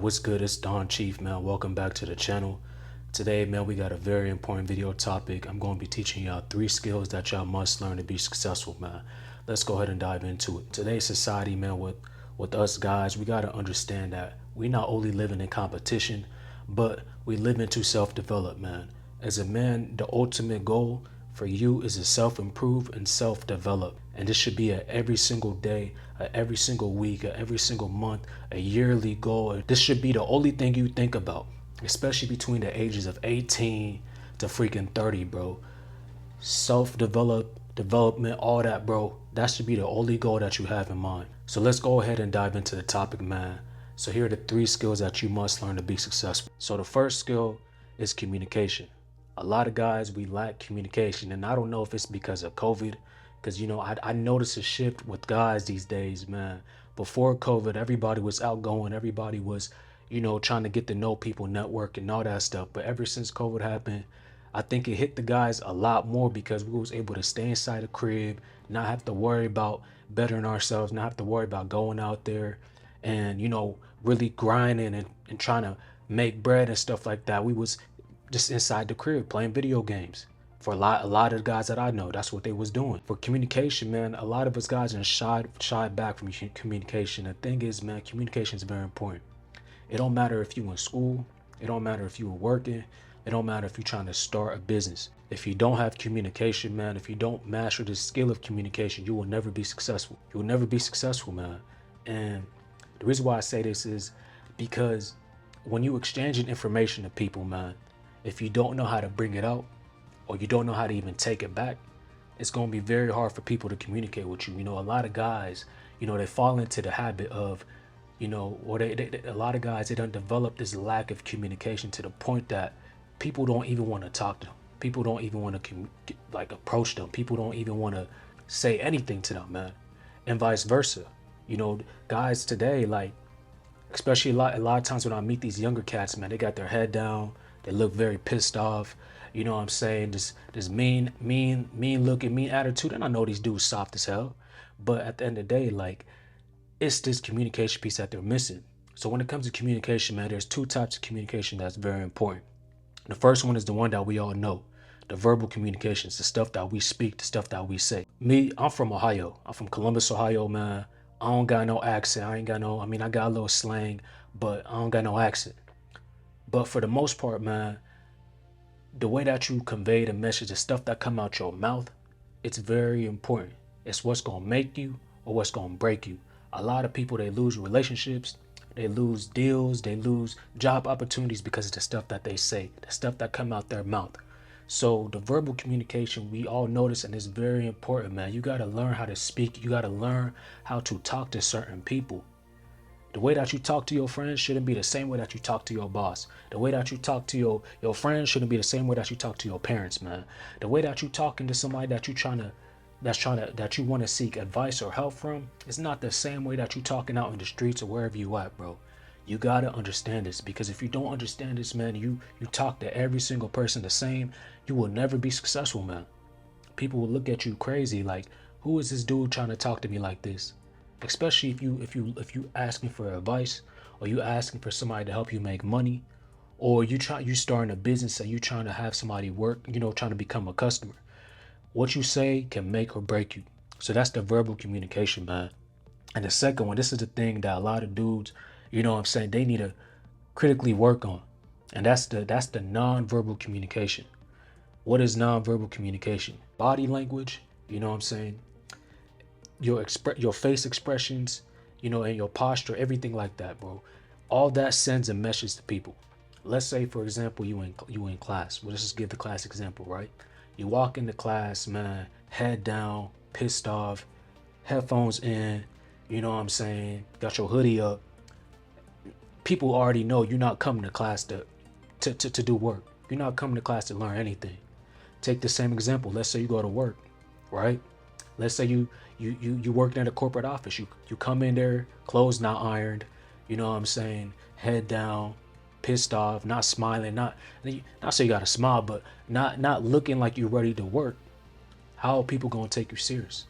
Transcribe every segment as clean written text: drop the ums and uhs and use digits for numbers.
What's good? It's Don Chief, man. Welcome back to the channel. Today, man, we got a very important video topic. I'm going to be teaching y'all 3 skills that y'all must learn to be successful, man. Let's go ahead and dive into it. Today's society, man, with us guys, we got to understand that we not only living in competition, but we live into self-develop, man. As a man, the ultimate goal for you is to self-improve and self-develop. And this should be a every single day, a every single week, a every single month, a yearly goal. This should be the only thing you think about, especially between the ages of 18 to freaking 30, bro. Development, all that, bro. That should be the only goal that you have in mind. So let's go ahead and dive into the topic, man. So here are the 3 skills that you must learn to be successful. So the first skill is communication. A lot of guys, we lack communication, and I don't know if it's because of COVID, because, you know, I noticed a shift with guys these days, man. Before COVID, everybody was outgoing. Everybody was, you know, trying to get to know people, network, and all that stuff. But ever since COVID happened, I think it hit the guys a lot more because we was able to stay inside the crib, not have to worry about bettering ourselves, not have to worry about going out there and, you know, really grinding and trying to make bread and stuff like that. We was just inside the crib playing video games. For a lot of the guys that I know, that's what they was doing. For communication, man, a lot of us guys are shied back from communication. The thing is, man, communication is very important. It don't matter if you in school. It don't matter if you were working. It don't matter if you're trying to start a business. If you don't have communication, man, if you don't master the skill of communication, you will never be successful. You will never be successful, man. And the reason why I say this is because when you exchanging information to people, man, if you don't know how to bring it out, or you don't know how to even take it back, it's going to be very hard for people to communicate with you. You know, a lot of guys, you know, they fall into the habit of, you know, or a lot of guys, they don't develop this lack of communication to the point that people don't even want to talk to them. People don't even want to like approach them. People don't even want to say anything to them, man. And vice versa. You know, guys today, like, especially a lot of times when I meet these younger cats, man, they got their head down. They look very pissed off. You know what I'm saying? This mean looking, mean attitude. And I know these dudes soft as hell. But at the end of the day, like, it's this communication piece that they're missing. So when it comes to communication, man, there's 2 types of communication that's very important. The first one is the one that we all know. The verbal communications, the stuff that we speak, the stuff that we say. Me, I'm from Ohio. I'm from Columbus, Ohio, man. I don't got no accent. I got a little slang, but I don't got no accent. But for the most part, man, the way that you convey the message, the stuff that come out your mouth, it's very important. It's what's going to make you or what's going to break you. A lot of people, they lose relationships, they lose deals, they lose job opportunities because of the stuff that they say, the stuff that come out their mouth. So the verbal communication, we all notice, and it's very important, man. You got to learn how to speak. You got to learn how to talk to certain people. The way that you talk to your friends shouldn't be the same way that you talk to your boss. The way that you talk to your friends shouldn't be the same way that you talk to your parents, man. The way that you talking to somebody that you want to seek advice or help from, it's not the same way that you talking out in the streets or wherever you at, bro. You gotta understand this, because if you don't understand this, man, you talk to every single person the same, you will never be successful, man. People will look at you crazy, like, who is this dude trying to talk to me like this? Especially if you asking for advice, or you asking for somebody to help you make money, or you starting a business and you trying to have somebody work, you know, trying to become a customer. What you say can make or break you. So that's the verbal communication, man. And the second one, this is the thing that a lot of dudes, you know what I'm saying, they need to critically work on. And that's the non-verbal communication. What is non-verbal communication? Body language, you know what I'm saying? Your face expressions, you know, and your posture, everything like that, bro. All that sends a message to people. Let's say, for example, you in class. Well, let's just give the class example, right? You walk into class, man, head down, pissed off, headphones in, you know what I'm saying? Got your hoodie up. People already know you're not coming to class to do work. You're not coming to class to learn anything. Take the same example. Let's say you go to work, right? Let's say you working at a corporate office. You come in there, clothes not ironed, you know what I'm saying, head down, pissed off, not smiling, not say you gotta smile, but not looking like you're ready to work. How are people gonna take you serious?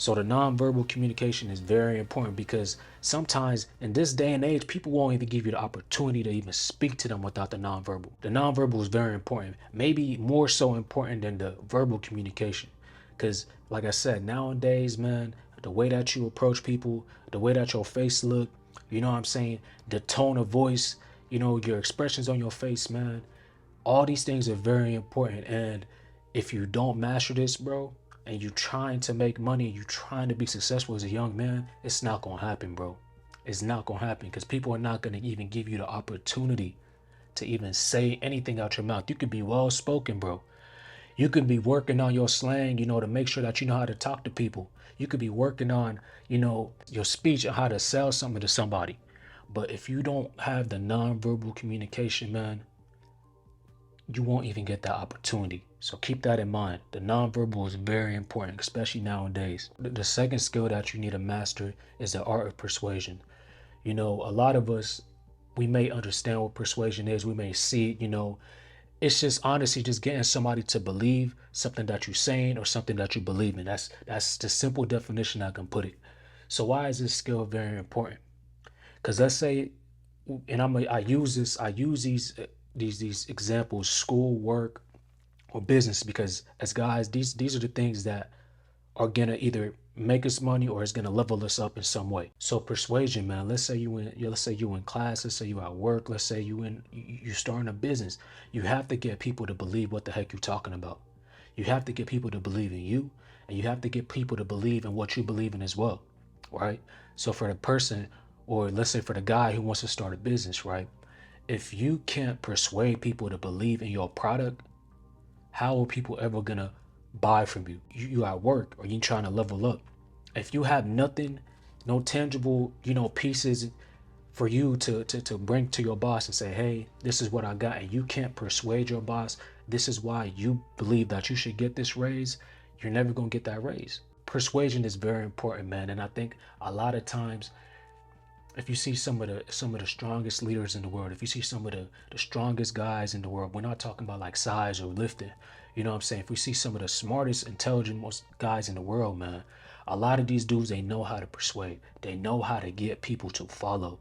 So the nonverbal communication is very important because sometimes in this day and age, people won't even give you the opportunity to even speak to them without the nonverbal. The nonverbal is very important, maybe more so important than the verbal communication. Because like I said, nowadays, man, the way that you approach people, the way that your face look, you know what I'm saying? The tone of voice, you know, your expressions on your face, man. All these things are very important. And if you don't master this, bro, and you trying to make money, you trying to be successful as a young man, it's not gonna happen, bro. It's not gonna happen because people are not gonna even give you the opportunity to even say anything out your mouth. You could be well spoken, bro. You could be working on your slang, you know, to make sure that you know how to talk to people. You could be working on, you know, your speech and how to sell something to somebody. But if you don't have the nonverbal communication, man, you won't even get that opportunity. So keep that in mind. The nonverbal is very important, especially nowadays. The second skill that you need to master is the art of persuasion. You know, a lot of us, we may understand what persuasion is. We may see it, you know, it's just honestly just getting somebody to believe something that you're saying or something that you believe in. That's the simple definition I can put it. So why is this skill very important? Because let's say, and I use these examples, school, work, or business, because as guys, these are the things that are gonna either make us money or it's gonna level us up in some way. So persuasion, man. Let's say you in class. Let's say you at work. Let's say you starting a business. You have to get people to believe what the heck you're talking about. You have to get people to believe in you, and you have to get people to believe in what you believe in as well, right? So for the person, or let's say for the guy who wants to start a business, right? If you can't persuade people to believe in your product, how are people ever gonna buy from you? You at work or you trying to level up. If you have nothing, no tangible, you know, pieces for you to bring to your boss and say, hey, this is what I got, and you can't persuade your boss, this is why you believe that you should get this raise, you're never gonna get that raise. Persuasion is very important, man. And I think a lot of times, if you see some of the strongest leaders in the world, if you see some of the strongest guys in the world, we're not talking about like size or lifting, you know what I'm saying? If we see some of the smartest, intelligent most guys in the world, man, a lot of these dudes, they know how to persuade. They know how to get people to follow.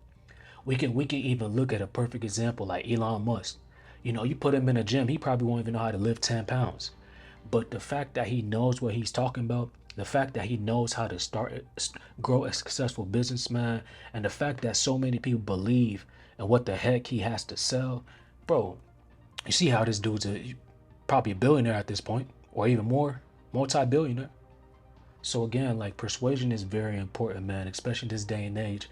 We can even look at a perfect example like Elon Musk. You know, you put him in a gym, he probably won't even know how to lift 10 pounds. But the fact that he knows what he's talking about, the fact that he knows how to grow a successful businessman, and the fact that so many people believe in what the heck he has to sell, bro, you see how this dude's probably a billionaire at this point, or even more, multi-billionaire. So again, like persuasion is very important, man, especially this day and age.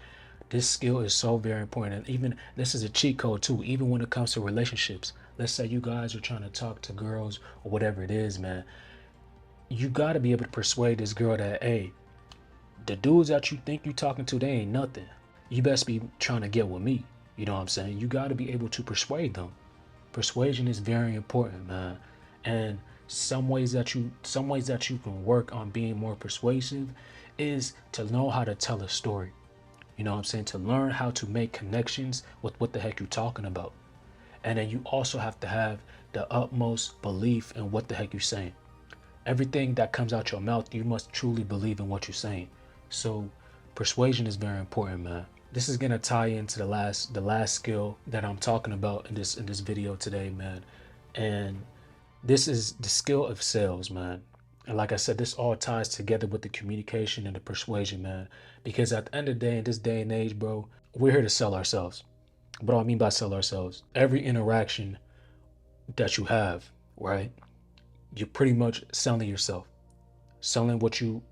This skill is so very important. And even this is a cheat code too, even when it comes to relationships. Let's say you guys are trying to talk to girls or whatever it is, man. You got to be able to persuade this girl that, hey, the dudes that you think you talking to, they ain't nothing. You best be trying to get with me. You know what I'm saying? You got to be able to persuade them. Persuasion is very important, man. And some ways that you can work on being more persuasive is to know how to tell a story. You know what I'm saying? To learn how to make connections with what the heck you're talking about. And then you also have to have the utmost belief in what the heck you're saying. Everything that comes out your mouth, you must truly believe in what you're saying. So persuasion is very important, man. This is gonna tie into the last skill that I'm talking about in this video today, man. And this is the skill of sales, man. And like I said, this all ties together with the communication and the persuasion, man. Because at the end of the day, in this day and age, bro, we're here to sell ourselves. What do I mean by sell ourselves? Every interaction that you have, right? You're pretty much selling yourself, selling what you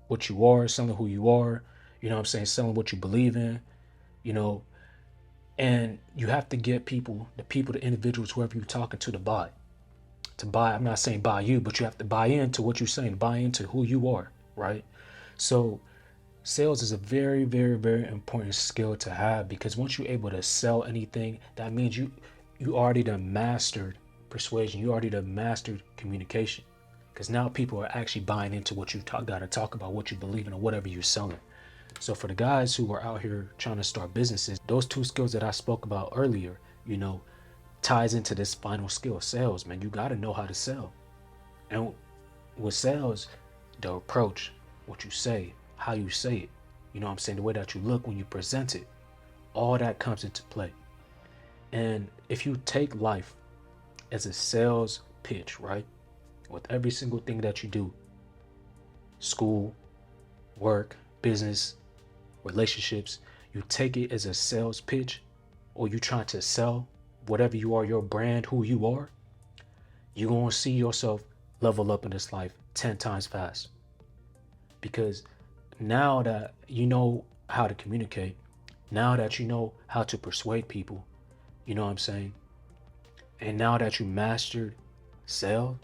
are, selling who you are. You know what I'm saying? Selling what you believe in. You know, and you have to get the individuals, whoever you're talking to buy. To buy, I'm not saying buy you, but you have to buy into what you're saying, buy into who you are, right? So sales is a very, very, very important skill to have, because once you're able to sell anything, that means you already done mastered persuasion. You already done mastered communication, because now people are actually buying into what you got to talk about, what you believe in, or whatever you're selling. So for the guys who are out here trying to start businesses, those two skills that I spoke about earlier, you know, ties into this final skill, sales, man. You got to know how to sell. And with sales, the approach, what you say, how you say it. You know what I'm saying? The way that you look when you present it. All that comes into play. And if you take life as a sales pitch, right? With every single thing that you do, school, work, business, relationships, you take it as a sales pitch, or you trying to sell whatever you are, your brand, who you are, you're going to see yourself level up in this life 10 times fast. Because now that you know how to communicate, now that you know how to persuade people, you know what I'm saying? And now that you mastered sell,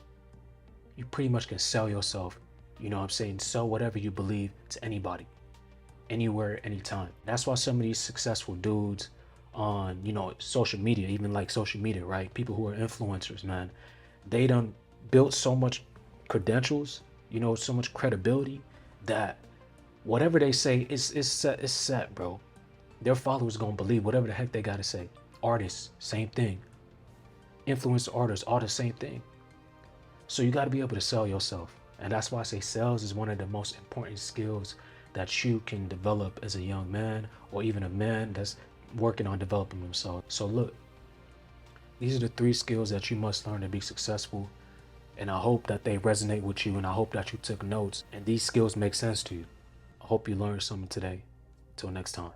you pretty much can sell yourself, you know what I'm saying? Sell whatever you believe to anybody, anywhere, anytime. That's why some of these successful dudes on, social media, even like social media, right? People who are influencers, man, they done built so much credentials, so much credibility that whatever they say is set, bro. Their followers gonna believe whatever the heck they gotta say. Artists, same thing. Influencer artists, all the same thing. So you gotta be able to sell yourself. And that's why I say sales is one of the most important skills that you can develop as a young man, or even a man that's working on developing himself. So look, these are the 3 skills that you must learn to be successful. And I hope that they resonate with you, and I hope that you took notes and these skills make sense to you. I hope you learned something today. Till next time.